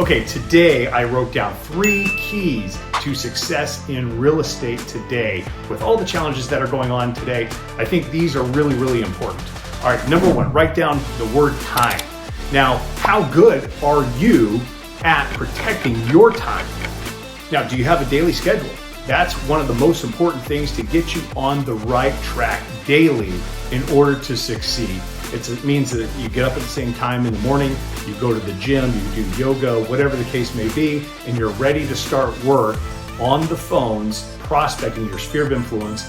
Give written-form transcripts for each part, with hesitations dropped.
Okay, today I wrote down 3 keys to success in real estate today. With all the challenges that are going on today, I think these are really, really important. All right, number 1, write down the word time. Now, how good are you at protecting your time? Now, do you have a daily schedule? That's one of the most important things to get you on the right track daily in order to succeed. It means that you get up at the same time in the morning, you go to the gym, you do yoga, whatever the case may be, and you're ready to start work on the phones, prospecting your sphere of influence,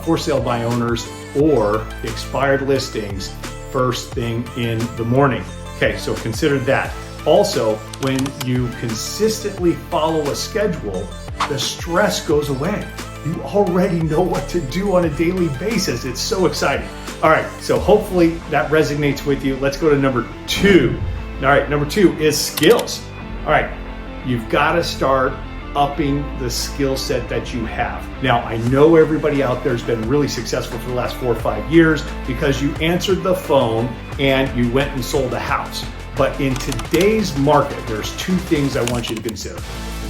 for sale by owners, or expired listings first thing in the morning. Okay, so consider that. Also, when you consistently follow a schedule, the stress goes away. You already know what to do on a daily basis. It's so exciting. All right, so hopefully that resonates with you. Let's go to number 2. All right, number 2 is skills. All right, you've got to start upping the skill set that you have. Now, I know everybody out there has been really successful for the last 4 or 5 years because you answered the phone and you went and sold a house. But in today's market, there's 2 things I want you to consider.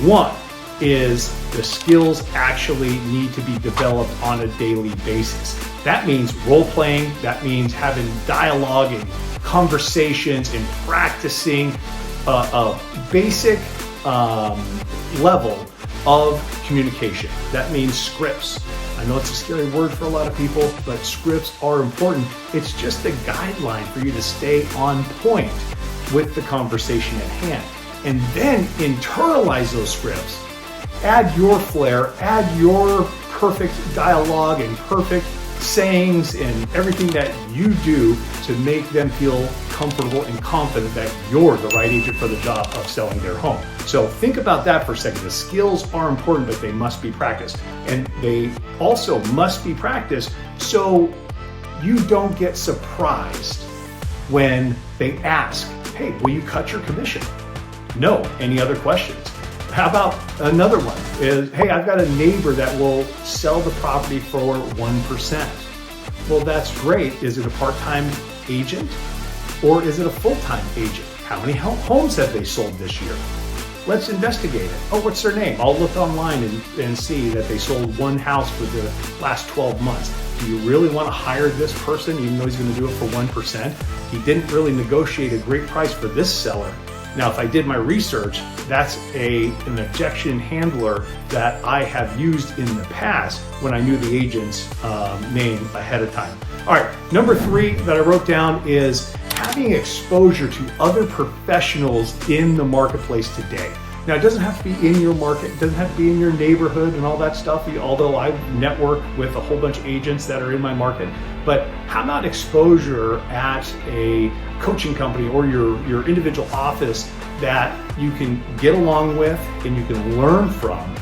One is the skills actually need to be developed on a daily basis. That means role playing, that means having dialogue and conversations and practicing a basic level of communication. That means scripts. I know it's a scary word for a lot of people, but scripts are important. It's just a guideline for you to stay on point with the conversation at hand. And then internalize those scripts. Add your flair, add your perfect dialogue and perfect sayings and everything that you do to make them feel comfortable and confident that you're the right agent for the job of selling their home. So think about that for a second. The skills are important, but they must be practiced. And they also must be practiced so you don't get surprised when they ask, hey, will you cut your commission? No. Any other questions? How about another one is, hey, I've got a neighbor that will sell the property for 1%. Well, that's great. Is it a part-time agent or is it a full-time agent? How many homes have they sold this year? Let's investigate it. Oh, what's their name? I'll look online and see that they sold 1 house for the last 12 months. Do you really want to hire this person even though he's going to do it for 1%? He didn't really negotiate a great price for this seller. Now, if I did my research, that's an objection handler that I have used in the past when I knew the agent's name ahead of time. All right, number 3 that I wrote down is having exposure to other professionals in the marketplace today. Now, it doesn't have to be in your market, it doesn't have to be in your neighborhood and all that stuff, although I network with a whole bunch of agents that are in my market. But how about exposure at a coaching company or your individual office that you can get along with and you can learn from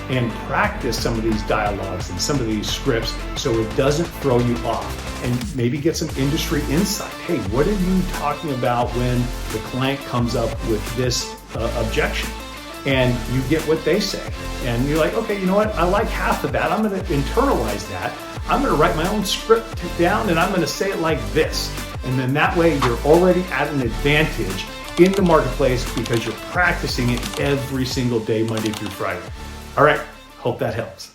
and practice some of these dialogues and some of these scripts so it doesn't throw you off, and maybe get some industry insight. Hey, what are you talking about when the client comes up with this objection? And you get what they say. And you're like, okay, you know what? I like half of that. I'm going to internalize that. I'm going to write my own script down and I'm going to say it like this. And then that way you're already at an advantage in the marketplace because you're practicing it every single day, Monday through Friday. All right, hope that helps.